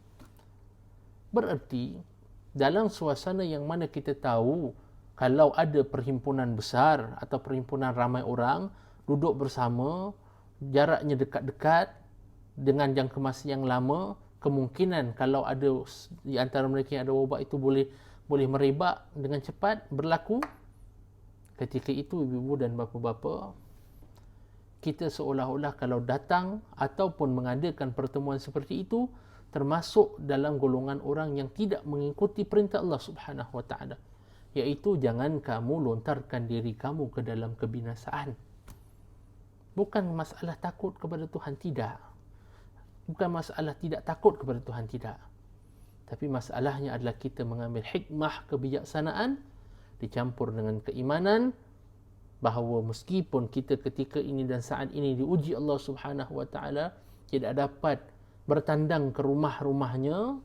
Berarti dalam suasana yang mana kita tahu kalau ada perhimpunan besar atau perhimpunan ramai orang duduk bersama, jaraknya dekat-dekat dengan jangka masa yang lama, kemungkinan kalau ada di antara mereka yang ada wabak itu boleh merebak dengan cepat berlaku. Ketika itu ibu-ibu dan bapa-bapa, kita seolah-olah kalau datang ataupun mengadakan pertemuan seperti itu termasuk dalam golongan orang yang tidak mengikuti perintah Allah Subhanahu wa taala, iaitu jangan kamu lontarkan diri kamu ke dalam kebinasaan. Bukan masalah takut kepada Tuhan, tidak. Bukan masalah tidak takut kepada Tuhan, tidak. Tapi masalahnya adalah kita mengambil hikmah kebijaksanaan dicampur dengan keimanan bahawa meskipun kita ketika ini dan saat ini diuji Allah Subhanahu wa taala tidak dapat bertandang ke rumah-rumahnya,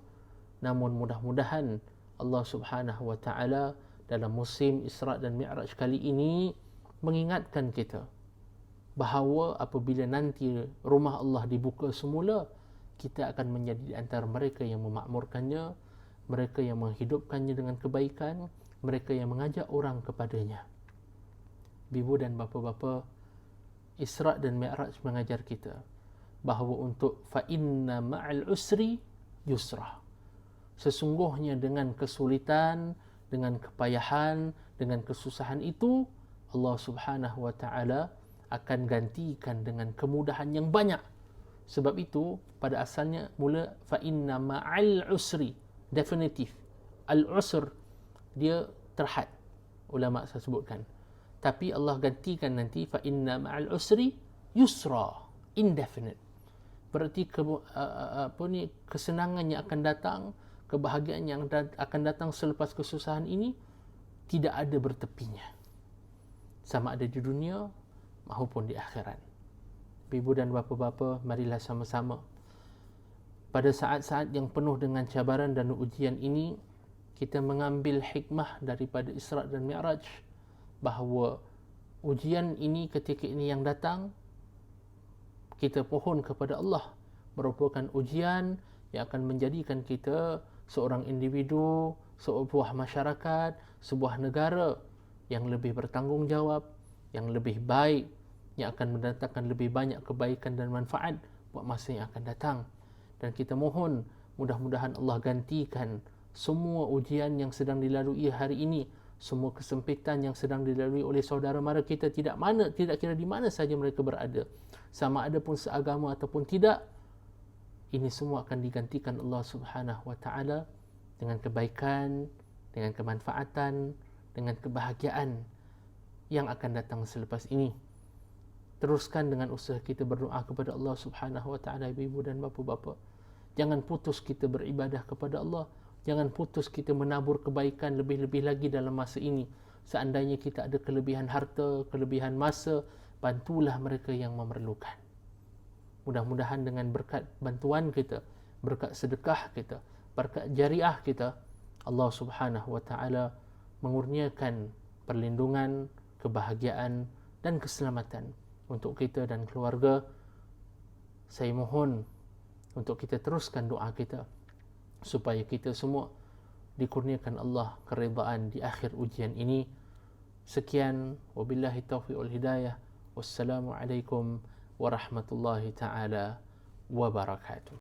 namun mudah-mudahan Allah Subhanahu wa taala dalam musim Isra' dan Mi'raj kali ini mengingatkan kita bahawa apabila nanti rumah Allah dibuka semula, kita akan menjadi di antara mereka yang memakmurkannya, mereka yang menghidupkannya dengan kebaikan, mereka yang mengajak orang kepadanya. Ibu dan bapa-bapa, Isra' dan Mi'raj mengajar kita bahawa untuk fa inna ma'al usri yusra. Sesungguhnya dengan kesulitan, dengan kepayahan, dengan kesusahan itu, Allah Subhanahu wa taala akan gantikan dengan kemudahan yang banyak. Sebab itu pada asalnya mula fa inna ma'al usri, definitif. Al-usr dia terhad, ulama saya sebutkan. Tapi Allah gantikan nanti fa inna ma'al usri yusra, indefinite. Berarti kesenangan yang akan datang, kebahagiaan yang akan datang selepas kesusahan ini tidak ada bertepinya, sama ada di dunia maupun di akhirat. Ibu dan bapa-bapa, marilah sama-sama pada saat-saat yang penuh dengan cabaran dan ujian ini kita mengambil hikmah daripada Isra' dan Mi'raj, bahawa ujian ini ketika ini yang datang, kita pohon kepada Allah, merupakan ujian yang akan menjadikan kita seorang individu, sebuah masyarakat, sebuah negara yang lebih bertanggungjawab, yang lebih baik, yang akan mendatangkan lebih banyak kebaikan dan manfaat buat masa yang akan datang. Dan kita mohon mudah-mudahan Allah gantikan semua ujian yang sedang dilalui hari ini, semua kesempitan yang sedang dilalui oleh saudara mara kita, tidak kira di mana saja mereka berada, sama ada pun seagama ataupun tidak, ini semua akan digantikan Allah Subhanahu wa taala dengan kebaikan, dengan kemanfaatan, dengan kebahagiaan yang akan datang selepas ini. Teruskan dengan usaha kita berdoa kepada Allah Subhanahu wa taala, ibu dan bapa-bapa. Jangan putus kita beribadah kepada Allah, Jangan putus kita menabur kebaikan lebih-lebih lagi dalam masa ini. Seandainya kita ada kelebihan harta, kelebihan masa, bantulah mereka yang memerlukan. Mudah-mudahan dengan berkat bantuan kita, berkat sedekah kita, berkat jariah kita, Allah Subhanahu wa taala mengurniakan perlindungan, kebahagiaan dan keselamatan untuk kita dan keluarga. Saya mohon untuk kita teruskan doa kita supaya kita semua dikurniakan Allah keridaan di akhir ujian ini. Sekian, wabillahi taufiq wal hidayah. Wassalamualaikum warahmatullahi taala wabarakatuh.